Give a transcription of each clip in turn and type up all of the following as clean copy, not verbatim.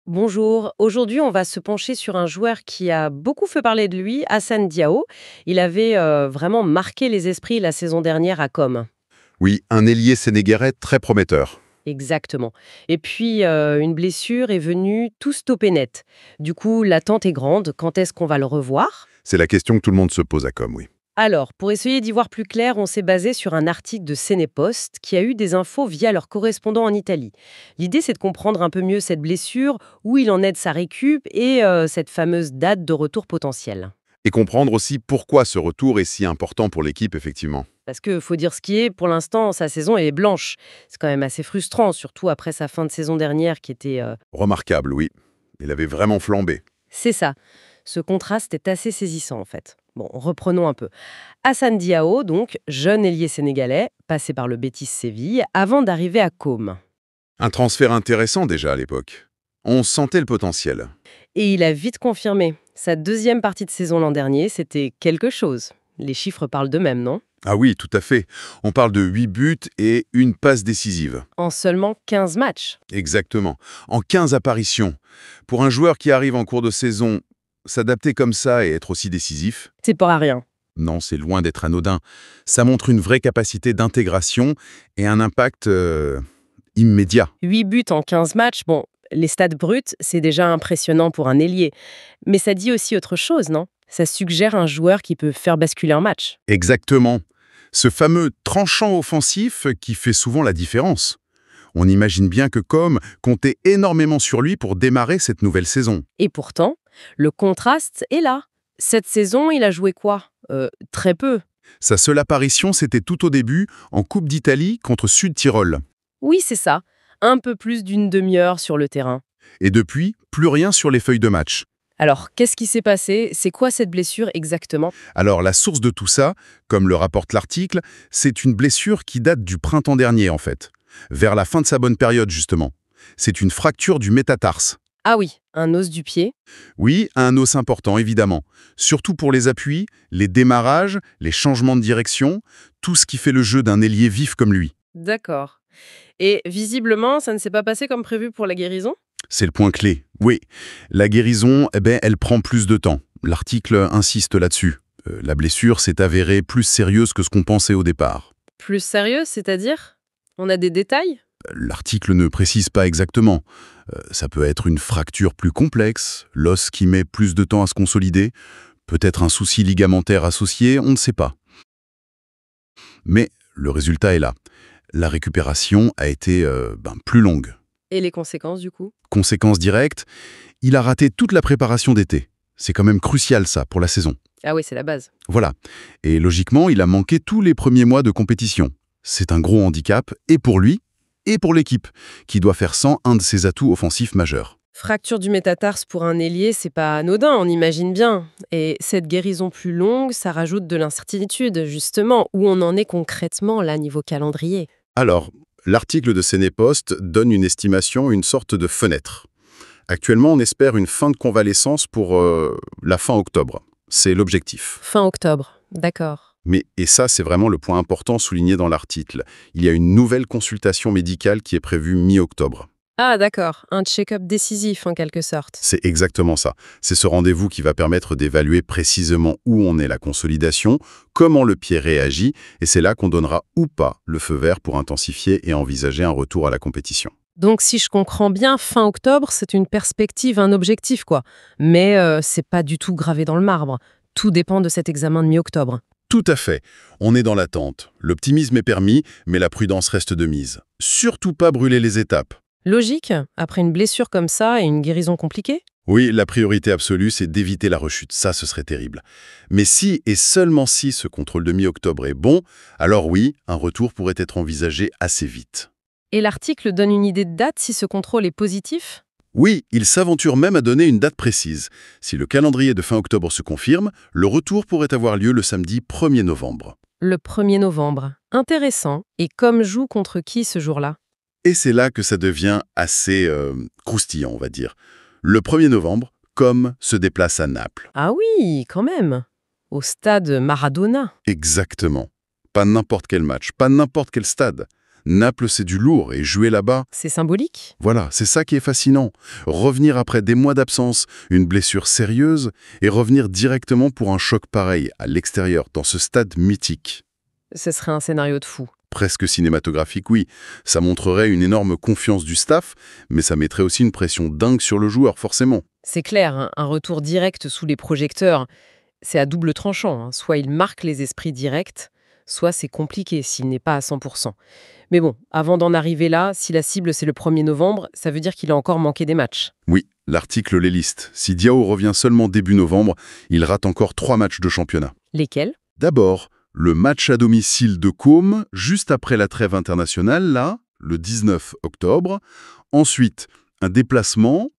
Bonjour, aujourd'hui on va se pencher sur un joueur qui a beaucoup fait parler de lui, Hassan Diao. Il avait vraiment marqué les esprits la saison dernière à Com. Oui, un ailier sénégalais très prometteur. Exactement. Et puis une blessure est venue tout stopper net. Du coup, l'attente est grande. Quand est-ce qu'on va le revoir? C'est la question que tout le monde se pose à Com, oui. Alors, pour essayer d'y voir plus clair, on s'est basé sur un article de Sénépost qui a eu des infos via leur correspondant en Italie. L'idée, c'est de comprendre un peu mieux cette blessure, où il en est de sa récup et cette fameuse date de retour potentiel. Et comprendre aussi pourquoi ce retour est si important pour l'équipe, effectivement. Parce que faut dire ce qui est, pour l'instant, sa saison est blanche. C'est quand même assez frustrant, surtout après sa fin de saison dernière qui était... Remarquable, oui. Il avait vraiment flambé. C'est ça. Ce contraste est assez saisissant, en fait. Bon, reprenons un peu. Hassan Diao, donc, jeune ailier sénégalais, passé par le Betis Séville, avant d'arriver à Com. Un transfert intéressant déjà à l'époque. On sentait le potentiel. Et il a vite confirmé. Sa deuxième partie de saison l'an dernier, c'était quelque chose. Les chiffres parlent d'eux-mêmes, non? Ah oui, tout à fait. On parle de 8 buts et une passe décisive. En seulement 15 matchs. Exactement. En 15 apparitions. Pour un joueur qui arrive en cours de saison, s'adapter comme ça et être aussi décisif, C'est pas rien. non, c'est loin d'être anodin. Ça montre une vraie capacité d'intégration et un impact immédiat. 8 buts en 15 matchs, bon, les stats bruts, c'est déjà impressionnant pour un ailier. Mais ça dit aussi autre chose, non? Ça suggère un joueur qui peut faire basculer un match. Exactement. Ce fameux tranchant offensif qui fait souvent la différence. On imagine bien que Com comptait énormément sur lui pour démarrer cette nouvelle saison. Et pourtant, le contraste est là. Cette saison, il a joué quoi? Très peu. Sa seule apparition, c'était tout au début, en Coupe d'Italie contre Sud-Tyrol. Oui, c'est ça. Un peu plus d'une demi-heure sur le terrain. Et depuis, plus rien sur les feuilles de match. Alors, qu'est-ce qui s'est passé? C'est quoi cette blessure exactement? Alors, la source de tout ça, comme le rapporte l'article, c'est une blessure qui date du printemps dernier, en fait. Vers la fin de sa bonne période, justement. C'est une fracture du métatarse. Ah oui, un os du pied. Oui, un os important, évidemment. Surtout pour les appuis, les démarrages, les changements de direction, tout ce qui fait le jeu d'un ailier vif comme lui. D'accord. Et visiblement, ça ne s'est pas passé comme prévu pour la guérison? C'est le point clé. Oui, la guérison, elle prend plus de temps. L'article insiste là-dessus. La blessure s'est avérée plus sérieuse que ce qu'on pensait au départ. Plus sérieux, c'est-à-dire? On a des détails? L'article ne précise pas exactement. Ça peut être une fracture plus complexe, l'os qui met plus de temps à se consolider, peut-être un souci ligamentaire associé, on ne sait pas. Mais le résultat est là. La récupération a été plus longue. Et les conséquences, du coup? Conséquence directe, il a raté toute la préparation d'été. C'est quand même crucial ça pour la saison. Ah oui, c'est la base. Voilà. Et logiquement, il a manqué tous les premiers mois de compétition. C'est un gros handicap, et pour lui, et pour l'équipe, qui doit faire sans un de ses atouts offensifs majeurs. Fracture du métatarse pour un ailier, c'est pas anodin, on imagine bien. Et cette guérison plus longue, ça rajoute de l'incertitude, justement, où on en est concrètement là, niveau calendrier. Alors, l'article de Sénépost donne une estimation, une sorte de fenêtre. Actuellement, on espère une fin de convalescence pour la fin octobre. C'est l'objectif. Fin octobre, d'accord. Mais, et ça, c'est vraiment le point important souligné dans l'article, il y a une nouvelle consultation médicale qui est prévue mi-octobre. Ah d'accord, un check-up décisif en quelque sorte. C'est exactement ça. C'est ce rendez-vous qui va permettre d'évaluer précisément où en est la consolidation, comment le pied réagit, et c'est là qu'on donnera ou pas le feu vert pour intensifier et envisager un retour à la compétition. Donc si je comprends bien, fin octobre, c'est une perspective, un objectif quoi. Mais c'est pas du tout gravé dans le marbre. Tout dépend de cet examen de mi-octobre. Tout à fait. On est dans l'attente. L'optimisme est permis, mais la prudence reste de mise. Surtout pas brûler les étapes. Logique, après une blessure comme ça et une guérison compliquée? Oui, la priorité absolue, c'est d'éviter la rechute. Ça, ce serait terrible. Mais si, et seulement si, ce contrôle de mi-octobre est bon, alors oui, un retour pourrait être envisagé assez vite. Et l'article donne une idée de date si ce contrôle est positif? Oui, il s'aventure même à donner une date précise. Si le calendrier de fin octobre se confirme, le retour pourrait avoir lieu le samedi 1er novembre. Le 1er novembre. Intéressant. Et comme joue contre qui ce jour-là? Et c'est là que ça devient assez croustillant, on va dire. Le 1er novembre, Com se déplace à Naples. Ah oui, quand même. Au stade Maradona. Exactement. Pas n'importe quel match, pas n'importe quel stade. Naples, c'est du lourd, et jouer là-bas, C'est symbolique? voilà, c'est ça qui est fascinant. Revenir après des mois d'absence, une blessure sérieuse, et revenir directement pour un choc pareil, à l'extérieur, dans ce stade mythique. Ce serait un scénario de fou. Presque cinématographique, oui. Ça montrerait une énorme confiance du staff, mais ça mettrait aussi une pression dingue sur le joueur, forcément. C'est clair, hein, un retour direct sous les projecteurs, c'est à double tranchant, hein. Soit il marque les esprits directs, soit c'est compliqué s'il n'est pas à 100%. Mais bon, avant d'en arriver là, si la cible c'est le 1er novembre, ça veut dire qu'il a encore manqué des matchs. Oui, l'article les liste. Si Diao revient seulement début novembre, il rate encore 3 matchs de championnat. Lesquels? D'abord, le match à domicile de Côme, juste après la trêve internationale, là, le 19 octobre. Ensuite, un déplacement,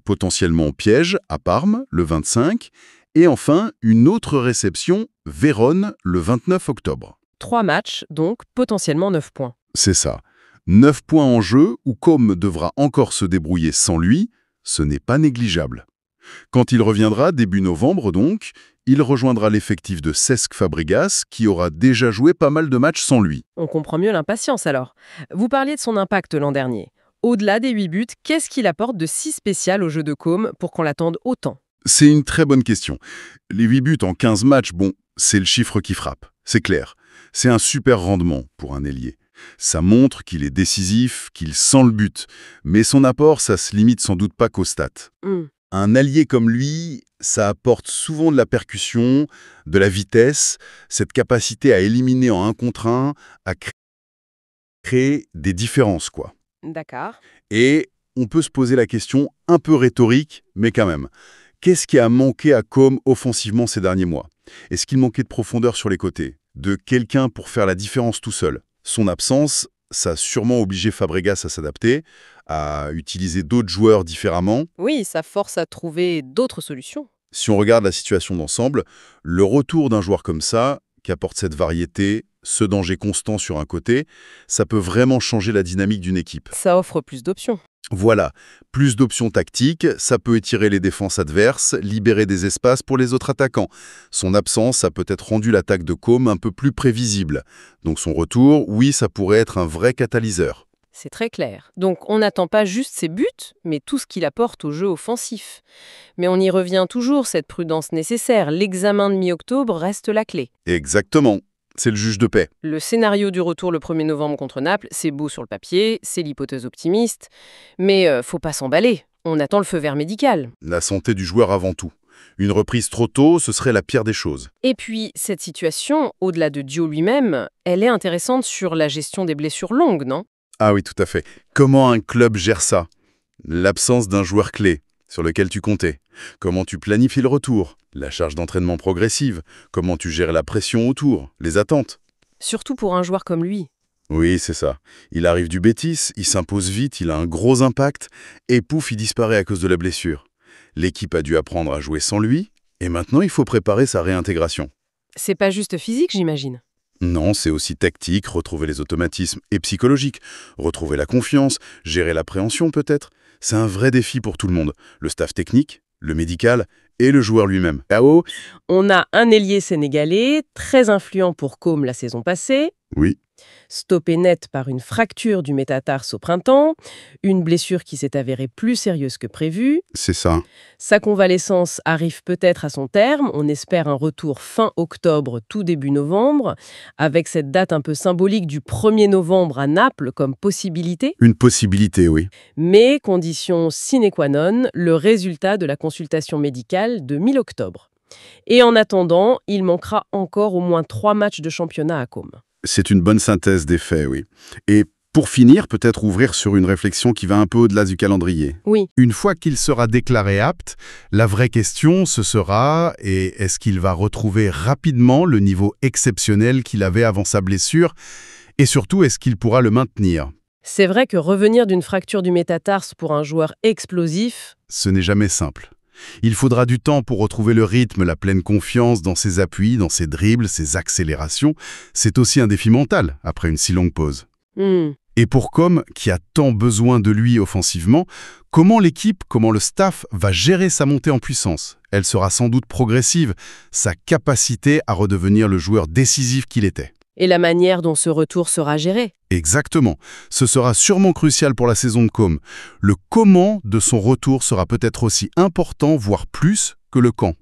potentiellement piège, à Parme, le 25. Et enfin, une autre réception, Vérone, le 29 octobre. 3 matchs, donc potentiellement 9 points. C'est ça. 9 points en jeu où Côme devra encore se débrouiller sans lui, ce n'est pas négligeable. Quand il reviendra, début novembre donc, il rejoindra l'effectif de Cesc Fabregas qui aura déjà joué pas mal de matchs sans lui. On comprend mieux l'impatience alors. Vous parliez de son impact l'an dernier. Au-delà des 8 buts, qu'est-ce qu'il apporte de si spécial au jeu de Côme pour qu'on l'attende autant? C'est une très bonne question. Les 8 buts en 15 matchs, bon, c'est le chiffre qui frappe, c'est clair. C'est un super rendement pour un ailier. Ça montre qu'il est décisif, qu'il sent le but. Mais son apport, ça se limite sans doute pas qu'aux stats. Un allié comme lui, ça apporte souvent de la percussion, de la vitesse, cette capacité à éliminer en 1 contre 1, à créer des différences, quoi. D'accord. Et on peut se poser la question un peu rhétorique, mais quand même. Qu'est-ce qui a manqué à Côme offensivement ces derniers mois? Est-ce qu'il manquait de profondeur sur les côtés? De quelqu'un pour faire la différence tout seul? Son absence, ça a sûrement obligé Fabregas à s'adapter, à utiliser d'autres joueurs différemment. Oui, ça force à trouver d'autres solutions. Si on regarde la situation d'ensemble, le retour d'un joueur comme ça, qui apporte cette variété, ce danger constant sur un côté, ça peut vraiment changer la dynamique d'une équipe. Ça offre plus d'options. Voilà, plus d'options tactiques, ça peut étirer les défenses adverses, libérer des espaces pour les autres attaquants. Son absence a peut-être rendu l'attaque de Côme un peu plus prévisible. Donc son retour, oui, ça pourrait être un vrai catalyseur. C'est très clair. Donc on n'attend pas juste ses buts, mais tout ce qu'il apporte au jeu offensif. Mais on y revient toujours, cette prudence nécessaire. L'examen de mi-octobre reste la clé. Exactement, c'est le juge de paix. Le scénario du retour le 1er novembre contre Naples, c'est beau sur le papier, c'est l'hypothèse optimiste. Mais faut pas s'emballer, on attend le feu vert médical. La santé du joueur avant tout. Une reprise trop tôt, ce serait la pire des choses. Et puis, cette situation, au-delà de Dio lui-même, elle est intéressante sur la gestion des blessures longues, non? Ah oui, tout à fait. Comment un club gère ça? L'absence d'un joueur clé sur lequel tu comptais. Comment tu planifies le retour? La charge d'entraînement progressive. Comment tu gères la pression autour? Les attentes? Surtout pour un joueur comme lui. Oui, c'est ça. Il arrive du Betis, il s'impose vite, il a un gros impact, et pouf, il disparaît à cause de la blessure. L'équipe a dû apprendre à jouer sans lui, et maintenant il faut préparer sa réintégration. C'est pas juste physique, j'imagine. Non, c'est aussi tactique, retrouver les automatismes, et psychologique, retrouver la confiance, gérer l'appréhension peut-être. C'est un vrai défi pour tout le monde, le staff technique, le médical et le joueur lui-même. Là-haut, on a un ailier sénégalais, très influent pour Côme la saison passée, Oui, stoppé net par une fracture du métatarse au printemps, une blessure qui s'est avérée plus sérieuse que prévu. c'est ça. Sa convalescence arrive peut-être à son terme, on espère un retour fin octobre, tout début novembre, avec cette date un peu symbolique du 1er novembre à Naples comme possibilité, Une possibilité, oui. mais condition sine qua non, le résultat de la consultation médicale de mi-octobre. Et en attendant, il manquera encore au moins 3 matchs de championnat à Côme. C'est une bonne synthèse des faits, oui. Et pour finir, peut-être ouvrir sur une réflexion qui va un peu au-delà du calendrier. Oui, Une fois qu'il sera déclaré apte, la vraie question, ce sera est-ce qu'il va retrouver rapidement le niveau exceptionnel qu'il avait avant sa blessure? Et surtout, est-ce qu'il pourra le maintenir? c'est vrai que revenir d'une fracture du métatarse pour un joueur explosif, Ce n'est jamais simple. Il faudra du temps pour retrouver le rythme, la pleine confiance dans ses appuis, dans ses dribbles, ses accélérations. C'est aussi un défi mental, après une si longue pause. Et pour Côme, qui a tant besoin de lui offensivement, comment l'équipe, comment le staff va gérer sa montée en puissance? Elle sera sans doute progressive, sa capacité à redevenir le joueur décisif qu'il était. Et la manière dont ce retour sera géré. Exactement. Ce sera sûrement crucial pour la saison de com. Le comment de son retour sera peut-être aussi important, voire plus, que le quand.